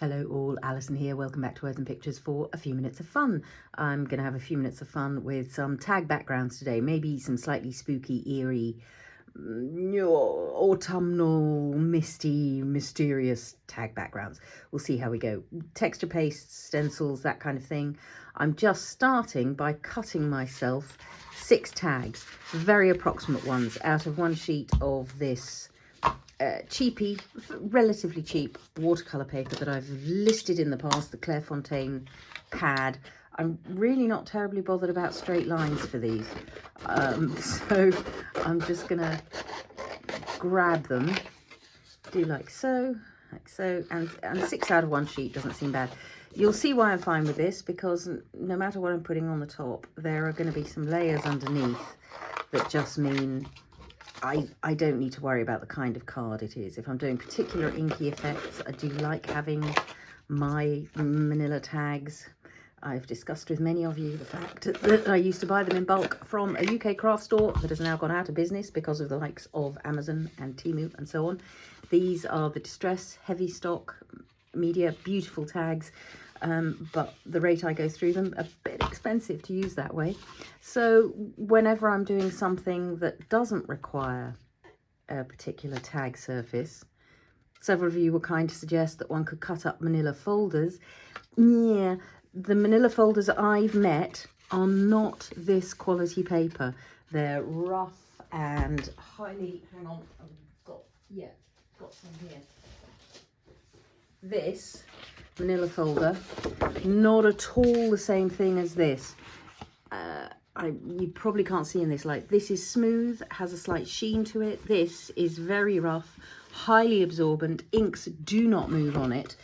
Hello all, Alison here. Welcome back to Words and Pictures for a few minutes of fun. I'm going to have a few minutes of fun with some tag backgrounds today, maybe some slightly spooky, eerie, autumnal, misty, mysterious tag backgrounds. We'll see how we go. Texture pastes, stencils, that kind of thing. I'm just starting by cutting myself 6 tags, very approximate ones, out of one sheet of this cheapy, relatively cheap watercolour paper that I've listed in the past, the Clairefontaine pad. I'm really not terribly bothered about straight lines for these, so I'm just gonna grab them, do like so, and 6 out of one sheet doesn't seem bad. You'll see why I'm fine with this, because no matter what I'm putting on the top, there are going to be some layers underneath that just mean I don't need to worry about the kind of card it is. If I'm doing particular inky effects, I do like having my manila tags. I've discussed with many of you the fact that I used to buy them in bulk from a UK craft store that has now gone out of business because of the likes of Amazon and Temu and so on. These are the Distress Heavy Stock Media, beautiful tags. But the rate I go through them, a bit expensive to use that way. So whenever I'm doing something that doesn't require a particular tag surface, several of you were kind to suggest that one could cut up manila folders. Yeah, the manila folders I've met are not this quality paper. They're rough and highly, hang on, I've got some here. This manila folder, not at all the same thing as this. You probably can't see in this light. This is smooth, has a slight sheen to it. This is very rough, highly absorbent. Inks do not move on it.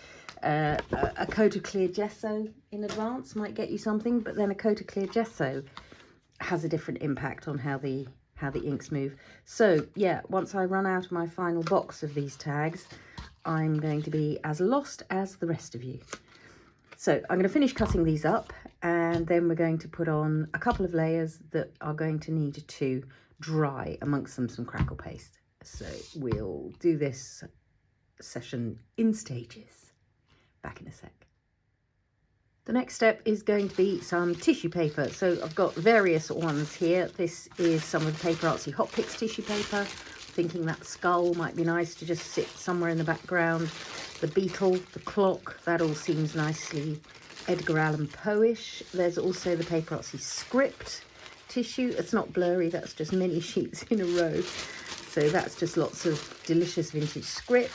A coat of clear gesso in advance might get you something, but then a coat of clear gesso has a different impact on how the inks move. So yeah, once I run out of my final box of these tags, I'm going to be as lost as the rest of you. So I'm going to finish cutting these up, and then we're going to put on a couple of layers that are going to need to dry, amongst them some crackle paste. So we'll do this session in stages. Back in a sec. The next step is going to be some tissue paper. So I've got various ones here. This is some of the PaperArtsy Hot Picks tissue paper. Thinking that skull might be nice to just sit somewhere in the background. The beetle, the clock, that all seems nicely Edgar Allan Poe-ish. There's also the PaperArtsy Crypt tissue. It's not blurry, that's just many sheets in a row. So that's just lots of delicious vintage script.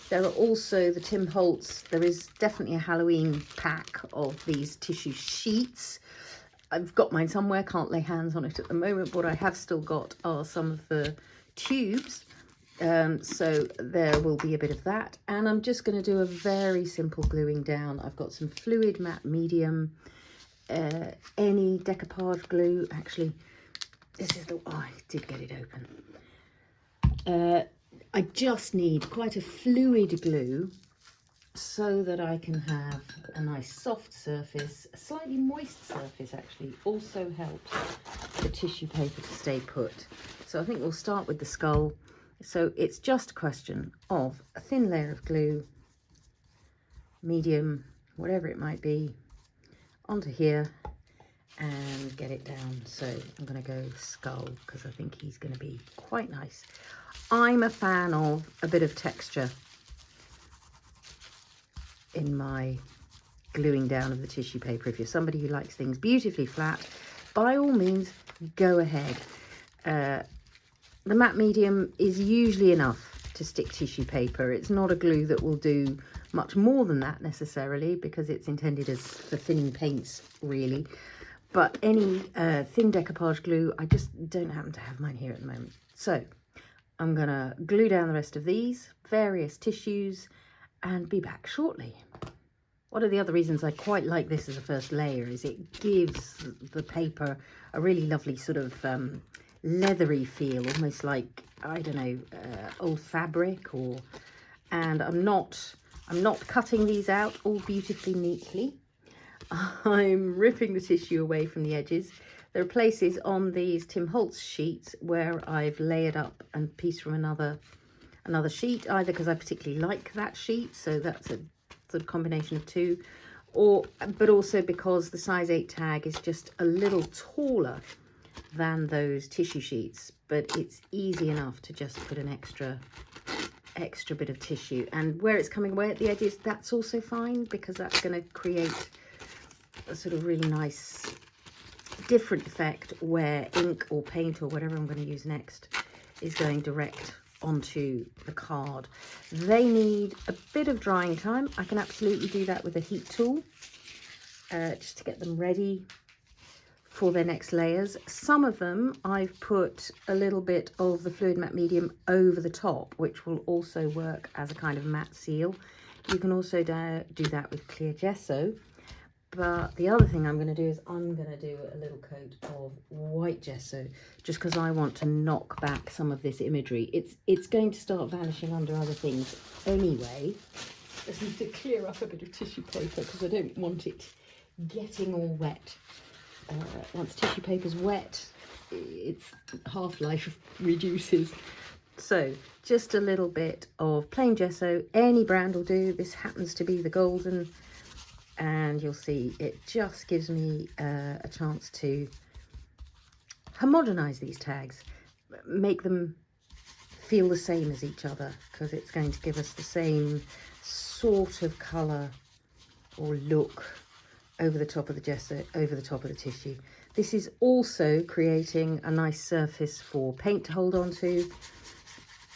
There are also the Tim Holtz. There is definitely a Halloween pack of these tissue sheets. I've got mine somewhere, can't lay hands on it at the moment, but what I have still got are some of the tubes, so there will be a bit of that, and I'm just going to do a very simple gluing down. I've got some fluid matte medium, any decoupage glue. Actually, this is the, oh, I did get it open. I just need quite a fluid glue so that I can have a nice soft surface. A slightly moist surface actually also helps the tissue paper to stay put. So I think we'll start with the skull. So it's just a question of a thin layer of glue, medium, whatever it might be, onto here and get it down. So I'm going to go skull because I think he's going to be quite nice. I'm a fan of a bit of texture in my gluing down of the tissue paper. If you're somebody who likes things beautifully flat, by all means go ahead. The matte medium is usually enough to stick tissue paper. It's not a glue that will do much more than that necessarily, because it's intended as for thinning paints really. But any thin decoupage glue, I just don't happen to have mine here at the moment. So I'm gonna glue down the rest of these various tissues and be back shortly. One of the other reasons I quite like this as a first layer is it gives the paper a really lovely sort of leathery feel, almost like, I don't know, old fabric, or, and I'm not cutting these out all beautifully neatly. I'm ripping the tissue away from the edges. There are places on these Tim Holtz sheets where I've layered up a piece from another sheet, either because I particularly like that sheet, so that's a sort of combination of two, but also because the size 8 tag is just a little taller than those tissue sheets, but it's easy enough to just put an extra bit of tissue, and where it's coming away at the edges, that's also fine, because that's going to create a sort of really nice different effect where ink or paint or whatever I'm going to use next is going direct onto the card. They need a bit of drying time. I can absolutely do that with a heat tool, just to get them ready for their next layers. Some of them I've put a little bit of the fluid matte medium over the top, which will also work as a kind of matte seal. You can also do that with clear gesso. But the other thing I'm going to do is I'm going to do a little coat of white gesso, just because I want to knock back some of this imagery. It's going to start vanishing under other things anyway. I just need to clear up a bit of tissue paper because I don't want it getting all wet. Once tissue paper's wet, its half-life reduces. So just a little bit of plain gesso, any brand will do. This happens to be the Golden. And you'll see it just gives me a chance to homogenize these tags, make them feel the same as each other, because it's going to give us the same sort of colour or look over the top of the gesso, over the top of the tissue. This is also creating a nice surface for paint to hold on to.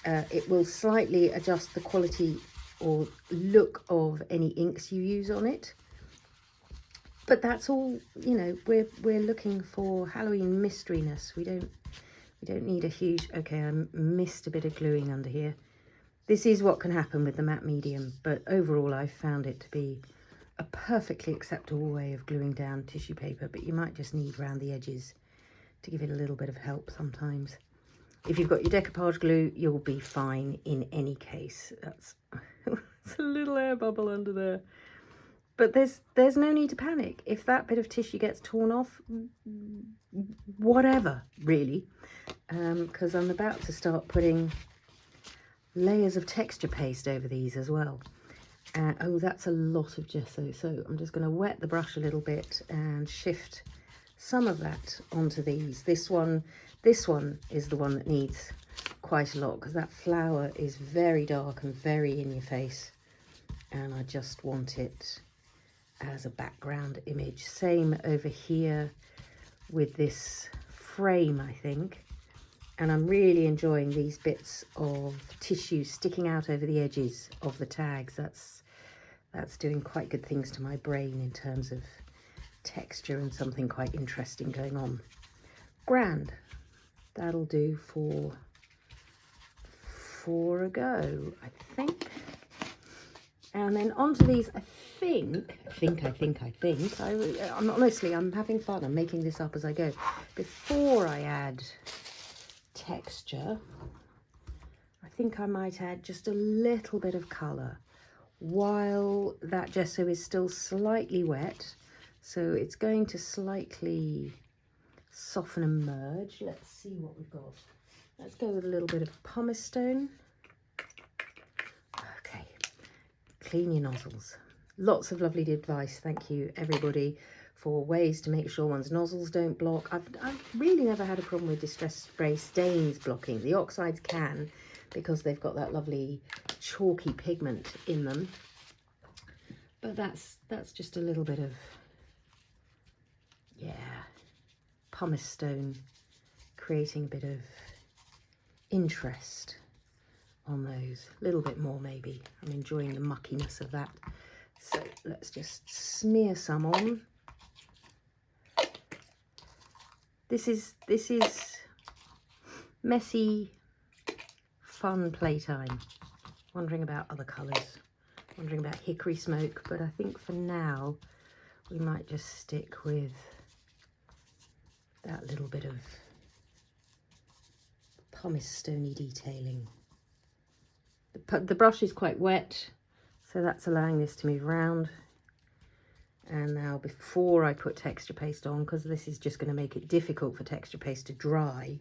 It will slightly adjust the quality or look of any inks you use on it. But that's all, you know, we're looking for Halloween mysteryness. We don't need a huge, okay, I missed a bit of gluing under here. This is what can happen with the matte medium, but overall I've found it to be a perfectly acceptable way of gluing down tissue paper, but you might just need around the edges to give it a little bit of help sometimes. If you've got your decoupage glue, you'll be fine in any case. That's it's a little air bubble under there. But there's no need to panic. If that bit of tissue gets torn off, whatever, really. Because I'm about to start putting layers of texture paste over these as well. Oh, that's a lot of gesso. So I'm just going to wet the brush a little bit and shift some of that onto these. This one is the one that needs quite a lot, because that flower is very dark and very in your face. And I just want it as a background image. Same over here with this frame, I think. And I'm really enjoying these bits of tissue sticking out over the edges of the tags. That's doing quite good things to my brain in terms of texture and something quite interesting going on. Grand. That'll do for a go, I think. And then onto these, I think, I'm having fun. I'm making this up as I go. Before I add texture, I think I might add just a little bit of colour while that gesso is still slightly wet. So it's going to slightly soften and merge. Let's see what we've got. Let's go with a little bit of pumice stone. Okay, clean your nozzles. Lots of lovely advice. Thank you, everybody, for ways to make sure one's nozzles don't block. I've really never had a problem with Distress Spray stains blocking. The oxides can, because they've got that lovely chalky pigment in them. But that's just a little bit of, yeah, pumice stone, creating a bit of interest on those. A little bit more maybe. I'm enjoying the muckiness of that. So let's just smear some on. This is messy, fun playtime. Wondering about other colours. Wondering about hickory smoke, but I think for now we might just stick with that little bit of pumice stony detailing. The brush is quite wet, so that's allowing this to move around. And now, before I put texture paste on, because this is just going to make it difficult for texture paste to dry,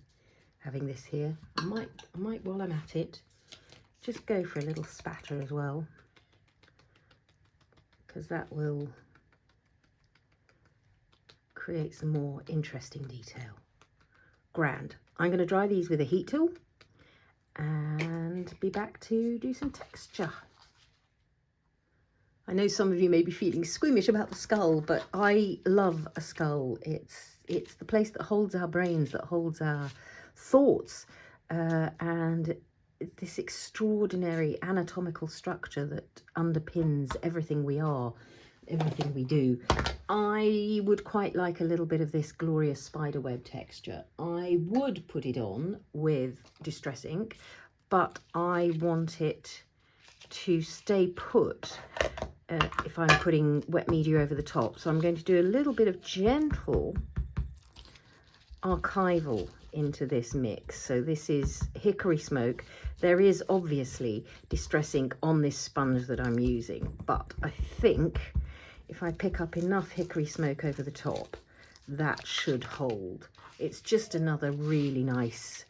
having this here, I might while I'm at it, just go for a little spatter as well. because that will create some more interesting detail. Grand. I'm going to dry these with a heat tool and be back to do some texture. I know some of you may be feeling squeamish about the skull, but I love a skull. It's the place that holds our brains, that holds our thoughts, and this extraordinary anatomical structure that underpins everything we are, everything we do. I would quite like a little bit of this glorious spiderweb texture. I would put it on with Distress ink, but I want it to stay put if I'm putting wet media over the top. So I'm going to do a little bit of gentle Archival into this mix. So this is Hickory Smoke. There is obviously Distress ink on this sponge that I'm using, but I think if I pick up enough Hickory Smoke over the top, that should hold. It's just another really nice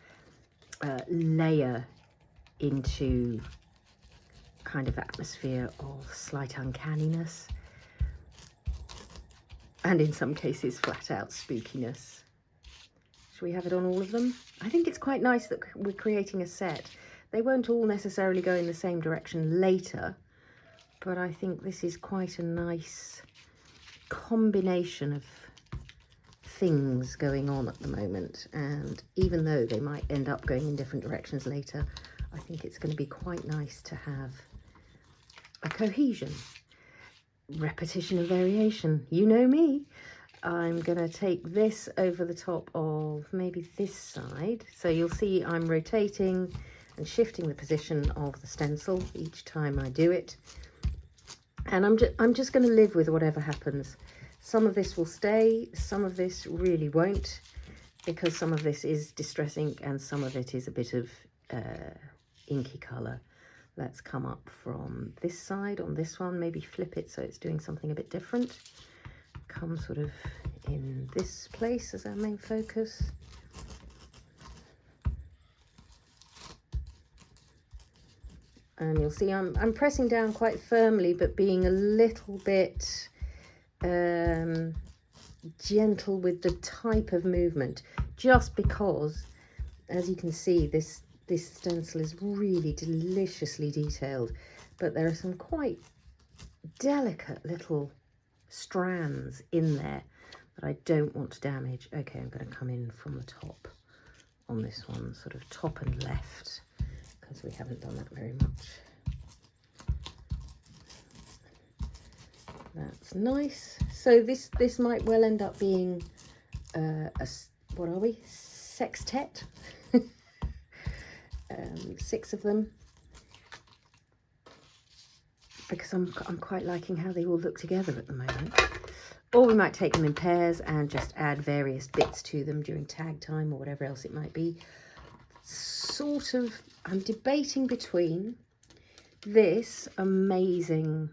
layer into kind of atmosphere of slight uncanniness, and in some cases flat out spookiness. Should we have it on all of them? I think it's quite nice that we're creating a set. They won't all necessarily go in the same direction later, but I think this is quite a nice combination of things going on at the moment, and even though they might end up going in different directions later, I think it's going to be quite nice to have a cohesion, repetition and variation. You know me. I'm going to take this over the top of maybe this side, so you'll see I'm rotating and shifting the position of the stencil each time I do it, and I'm just going to live with whatever happens. Some of this will stay, some of this really won't, because some of this is Distress ink and some of it is a bit of inky colour. Let's come up from this side on this one, maybe flip it so it's doing something a bit different. Come sort of in this place as our main focus. And you'll see I'm pressing down quite firmly, but being a little bit gentle with the type of movement, just because, as you can see, this stencil is really deliciously detailed, but there are some quite delicate little strands in there that I don't want to damage. Okay, I'm going to come in from the top on this one, sort of top and left, because we haven't done that very much. That's nice. So this might well end up being what are we? Sextet. 6 of them, because I'm quite liking how they all look together at the moment. Or we might take them in pairs and just add various bits to them during tag time or whatever else it might be. Sort of, I'm debating between this amazing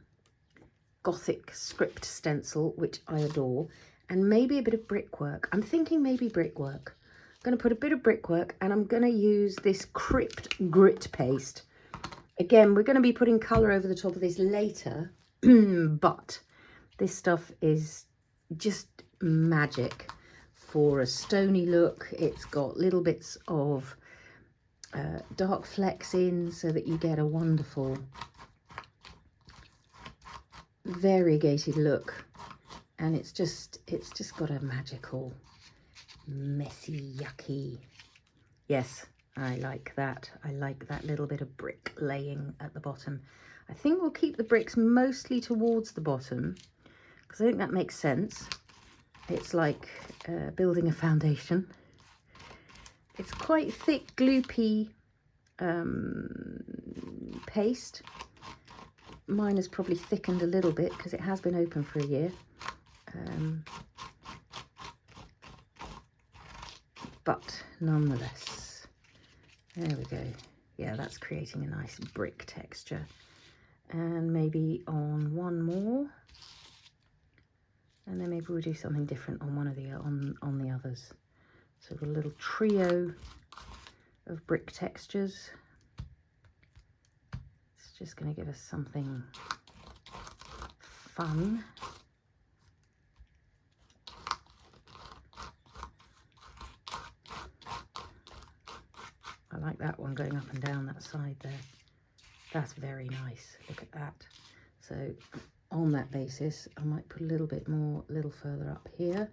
Gothic script stencil, which I adore, and maybe a bit of brickwork. I'm thinking maybe brickwork. I'm going to put a bit of brickwork, and I'm going to use this Crypt grit paste. Again, we're going to be putting colour over the top of this later, but this stuff is just magic for a stony look. It's got little bits of dark flecks in so that you get a wonderful variegated look, and it's just got a magical, messy, yucky. Yes, I like that. I like that little bit of brick laying at the bottom. I think we'll keep the bricks mostly towards the bottom, because I think that makes sense. It's like building a foundation. It's quite thick, gloopy paste. Mine has probably thickened a little bit because it has been open for a year. But nonetheless, there we go. Yeah, that's creating a nice brick texture. And maybe on one more, and then maybe we'll do something different on one of the on the others. So a little trio of brick textures. It's just going to give us something fun. I like that one going up and down that side there. That's very nice. Look at that. So on that basis, I might put a little bit more, a little further up here,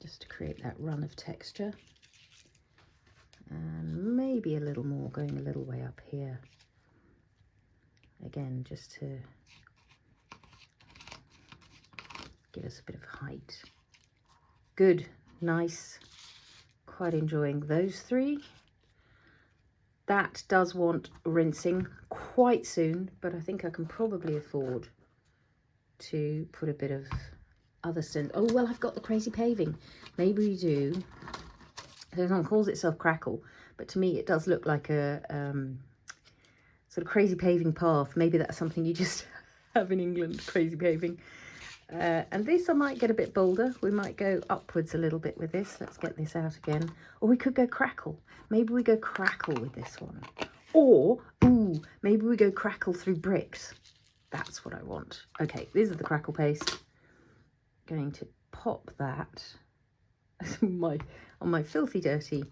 just to create that run of texture. And maybe a little more going a little way up here. Again, just to give us a bit of height. Good, nice. Quite enjoying those three. That does want rinsing quite soon, but I think I can probably afford to put a bit of other stencil. Oh, well, I've got the crazy paving. Maybe we do. This one calls itself Crackle, but to me it does look like a sort of crazy paving path. Maybe that's something you just have in England, crazy paving. And this I might get a bit bolder. We might go upwards a little bit with this. Let's get this out again. Or we could go Crackle. Maybe we go Crackle with this one. Or, ooh, maybe we go Crackle through bricks. That's what I want. Okay, this is the Crackle paste. Going to pop that on my filthy dirty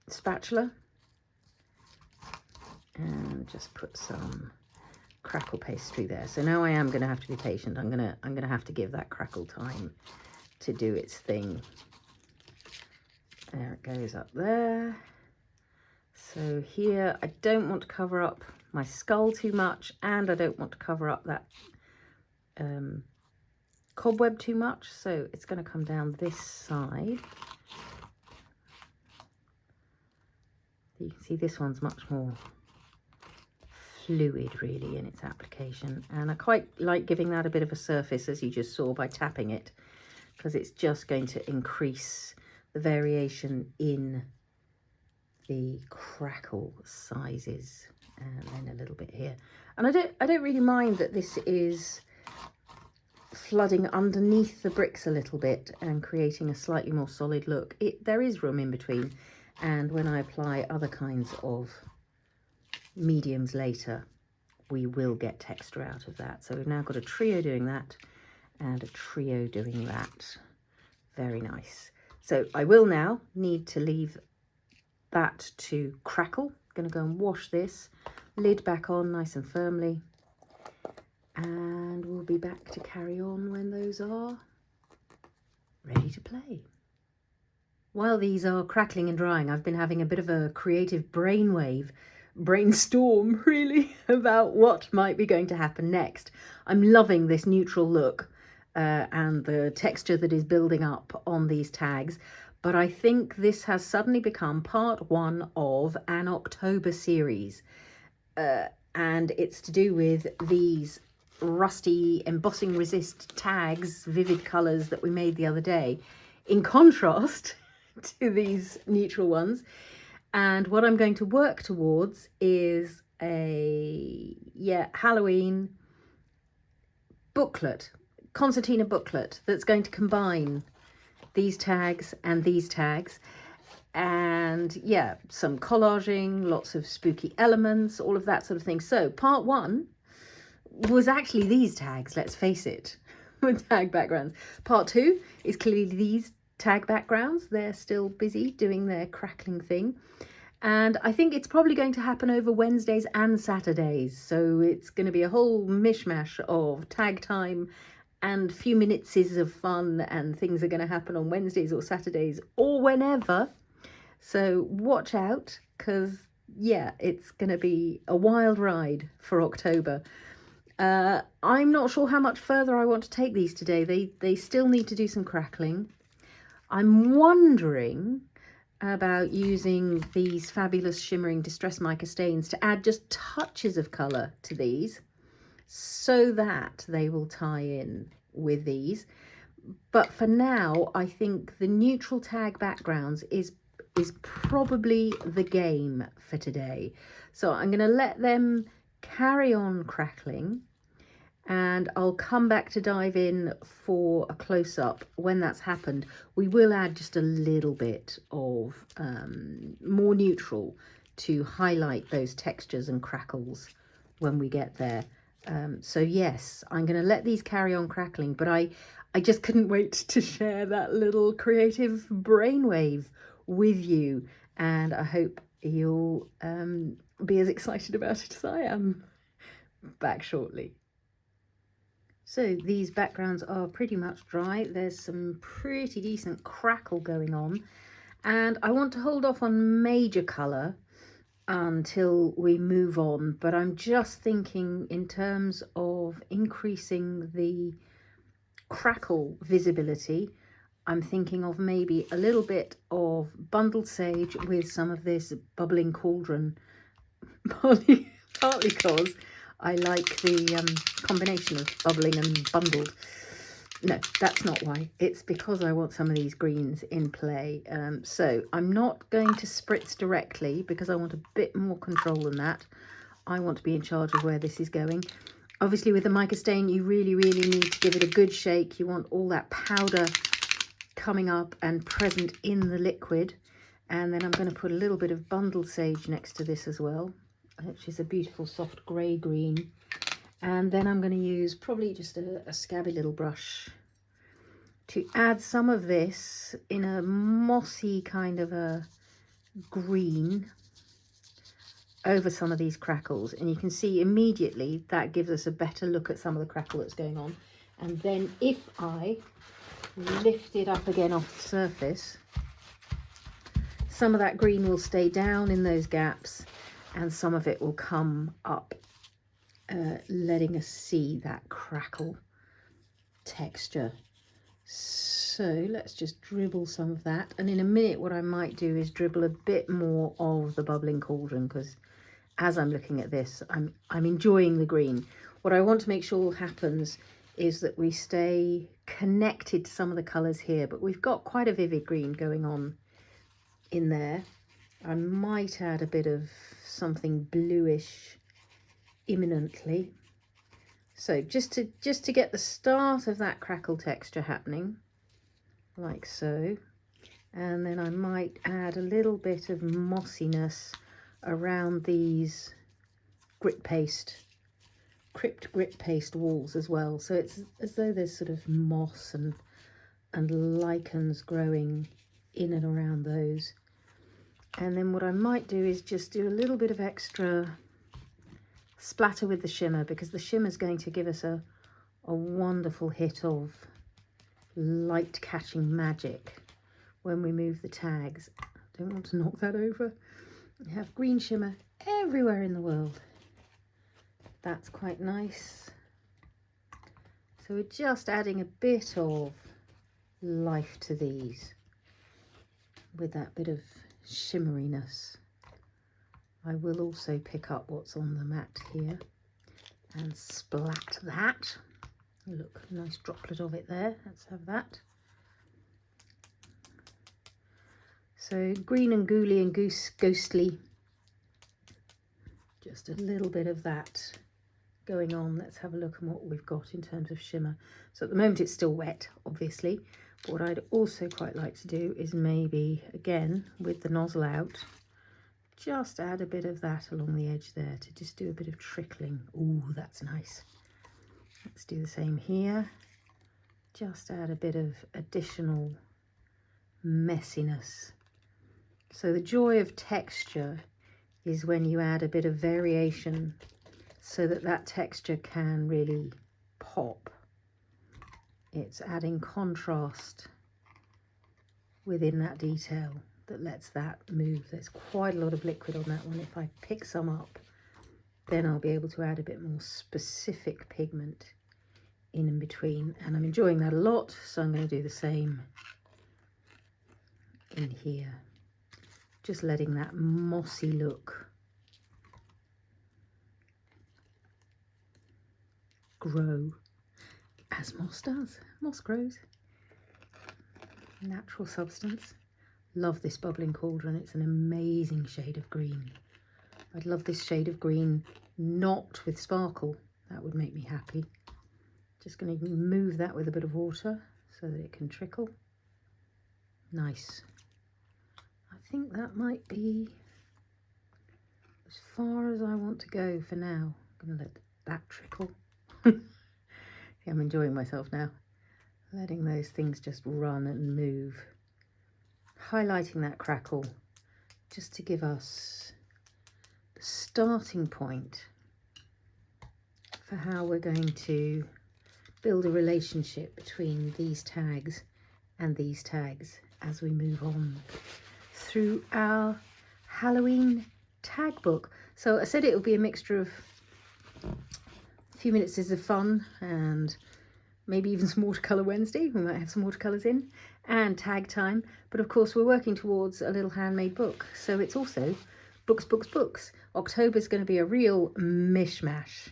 spatula. And just put some Crackle paste through there. So now I am going to have to be patient. I'm gonna have to give that Crackle time to do its thing. There it goes up there. So here I don't want to cover up my skull too much, and I don't want to cover up that cobweb too much. So it's going to come down this side. You can see this one's much more fluid really in its application, and I quite like giving that a bit of a surface, as you just saw, by tapping it, because it's just going to increase the variation in the Crackle sizes. And then a little bit here, and I don't really mind that this is flooding underneath the bricks a little bit and creating a slightly more solid look. There is room in between, and when I apply other kinds of mediums later, we will get texture out of that. So we've now got a trio doing that and a trio doing that. Very nice. So I will now need to leave that to crackle. Going to go and wash this, lid back on nice and firmly, and we'll be back to carry on when those are ready to play. While these are crackling and drying, I've been having a bit of a creative brainstorm really about what might be going to happen next. I'm loving this neutral look and the texture that is building up on these tags, but I think this has suddenly become part one of an October series, and it's to do with these rusty embossing resist tags, vivid colours that we made the other day, in contrast to these neutral ones. And what I'm going to work towards is a Halloween booklet, Concertina booklet, that's going to combine these tags and these tags, and yeah, some collaging, lots of spooky elements, all of that sort of thing. So part one was actually these tags, let's face it, with tag backgrounds. Part two is clearly these tag backgrounds. They're still busy doing their crackling thing, and I think it's probably going to happen over Wednesdays and Saturdays, so it's going to be a whole mishmash of tag time and few minutes of fun, and things are going to happen on Wednesdays or Saturdays or whenever. So watch out, because yeah, it's going to be a wild ride for October. I'm not sure how much further I want to take these today. They still need to do some crackling. I'm wondering about using these fabulous shimmering Distress Mica stains to add just touches of colour to these, so that they will tie in with these. But for now, I think the neutral tag backgrounds is probably the game for today. So I'm going to let them carry on crackling, and I'll come back to dive in for a close-up when that's happened. We will add just a little bit of more neutral to highlight those textures and crackles when we get there. So yes, I'm going to let these carry on crackling, but I just couldn't wait to share that little creative brainwave with you, and I hope you'll be as excited about it as I am. Back shortly. So these backgrounds are pretty much dry. There's some pretty decent crackle going on, and I want to hold off on major colour until we move on, but I'm just thinking in terms of increasing the crackle visibility. I'm thinking of maybe a little bit of bundled sage with some of this bubbling cauldron, partly because I like the combination of bubbling and bundled. No, that's not why. It's because I want some of these greens in play. So I'm not going to spritz directly because I want a bit more control than that. I want to be in charge of where this is going. Obviously with the mica stain, you really need to give it a good shake. You want all that powder coming up and present in the liquid. And then I'm going to put a little bit of bundled sage next to this as well, which is a beautiful soft grey green. And then I'm going to use probably just a scabby little brush to add some of this in a mossy kind of a green over some of these crackles. And you can see immediately that gives us a better look at some of the crackle that's going on. And then if I lift it up again off the surface, some of that green will stay down in those gaps and some of it will come up, letting us see that crackle texture. So let's just dribble some of that, and in a minute what I might do is dribble a bit more of the bubbling cauldron, because as I'm looking at this, I'm enjoying the green. What I want to make sure happens is that we stay connected to some of the colours here, but we've got quite a vivid green going on in there. I might add a bit of something bluish imminently. So just to get the start of that crackle texture happening, like so. And then I might add a little bit of mossiness around these Crypt grit paste walls as well. So it's as though there's sort of moss and lichens growing in and around those. And then what I might do is just do a little bit of extra splatter with the shimmer, because the shimmer is going to give us a wonderful hit of light catching magic when we move the tags. Don't want to knock that over. We have green shimmer everywhere in the world. That's quite nice. So we're just adding a bit of life to these with that bit of shimmeriness. I will also pick up what's on the mat here and splat that. Look, nice droplet of it there. Let's have that. So green and ghouly and ghostly. Just a little bit of that going on. Let's have a look at what we've got in terms of shimmer. So at the moment it's still wet, obviously. But what I'd also quite like to do is maybe, again, with the nozzle out, just add a bit of that along the edge there to just do a bit of trickling. Ooh, that's nice. Let's do the same here. Just add a bit of additional messiness. So the joy of texture is when you add a bit of variation so that that texture can really pop. It's adding contrast within that detail that lets that move. There's quite a lot of liquid on that one. If I pick some up, then I'll be able to add a bit more specific pigment in and between. And I'm enjoying that a lot, so I'm going to do the same in here. Just letting that mossy look grow, as moss does. Moss grows. Natural substance. Love this bubbling cauldron. It's an amazing shade of green. I'd love this shade of green not with sparkle. That would make me happy. Just going to move that with a bit of water so that it can trickle. Nice. I think that might be as far as I want to go for now. I'm going to let that trickle. I'm enjoying myself now. Letting those things just run and move. Highlighting that crackle just to give us the starting point for how we're going to build a relationship between these tags and these tags as we move on through our Halloween tag book. So I said it will be a mixture of a few minutes of fun and maybe even some watercolour Wednesday. We might have some watercolours in and tag time. But of course we're working towards a little handmade book. So it's also books, books, books. October's going to be a real mishmash.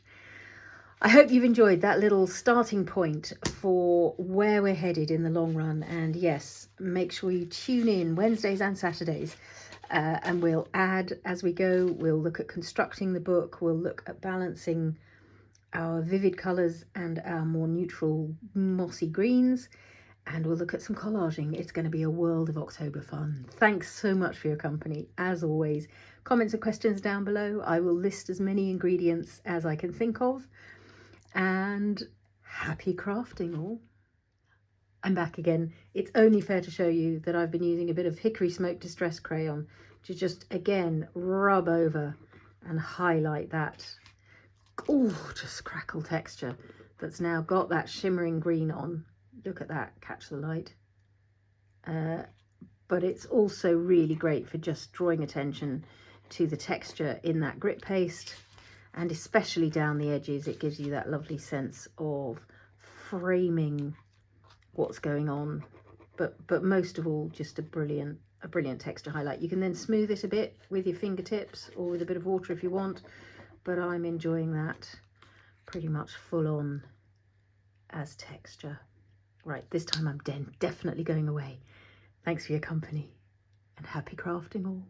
I hope you've enjoyed that little starting point for where we're headed in the long run. And yes, make sure you tune in Wednesdays and Saturdays. And we'll add as we go. We'll look at constructing the book. We'll look at balancing our vivid colours and our more neutral mossy greens, and we'll look at some collaging. It's going to be a world of October fun. Thanks so much for your company as always. Comments and questions down below. I will list as many ingredients as I can think of, and happy crafting all. I'm back again. It's only fair to show you that I've been using a bit of Hickory Smoke Distress Crayon to just again rub over and highlight that gorgeous crackle texture that's now got that shimmering green on. Look at that, catch the light. But it's also really great for just drawing attention to the texture in that grit paste, and especially down the edges. It gives you that lovely sense of framing what's going on, but most of all just a brilliant texture highlight. You can then smooth it a bit with your fingertips or with a bit of water if you want, but I'm enjoying that pretty much full on as texture. Right, this time I'm definitely going away. Thanks for your company and happy crafting all.